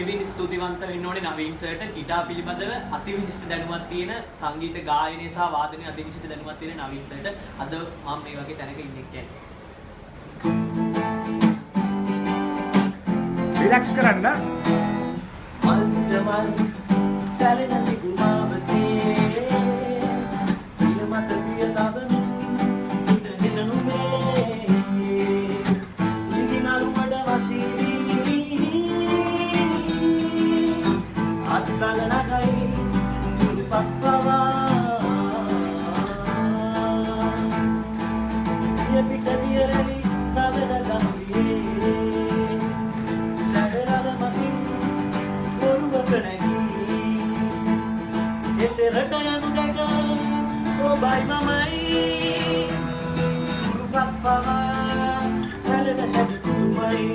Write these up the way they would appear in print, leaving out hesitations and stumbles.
එවින් ස්තුතිවන්ත වෙන්න ඕනේ නවීන් සර්ට ගිටාර් පිළිබඳව අතිවිශිෂ්ට දැනුමක් තියෙන සංගීත ගායනය සහ වාදනයේ අතිවිශිෂ්ට දැනුමක් තියෙන නවීන් සර්ට අද මම මේ වගේ තැනක ඉන්නේ කියන්නේ. රිලැක්ස් කරන්න. මල්දමල් සැලෙන නිගුමාවතේ පියමත පිය තබමින් ඉඳගෙන නුඹේ ඉගිනරු මඩ වශී අත්කල නගයි තුරු පක්වවා පිය පිට දියරලි තදන ගම්බියේ සැඩරල මතින් ඔරුවක නැගී එතරට යනු දැක ඔබයි මමයි තුරු පක්වවා හැලෙන හැටි කුරුමයි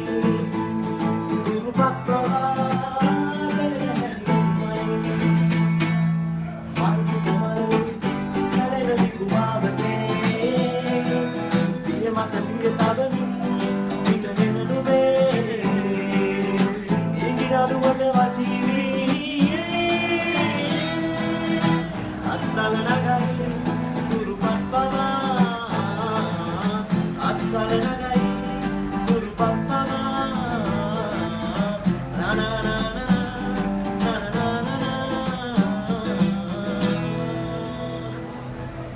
තුරු පක්වවා Bye.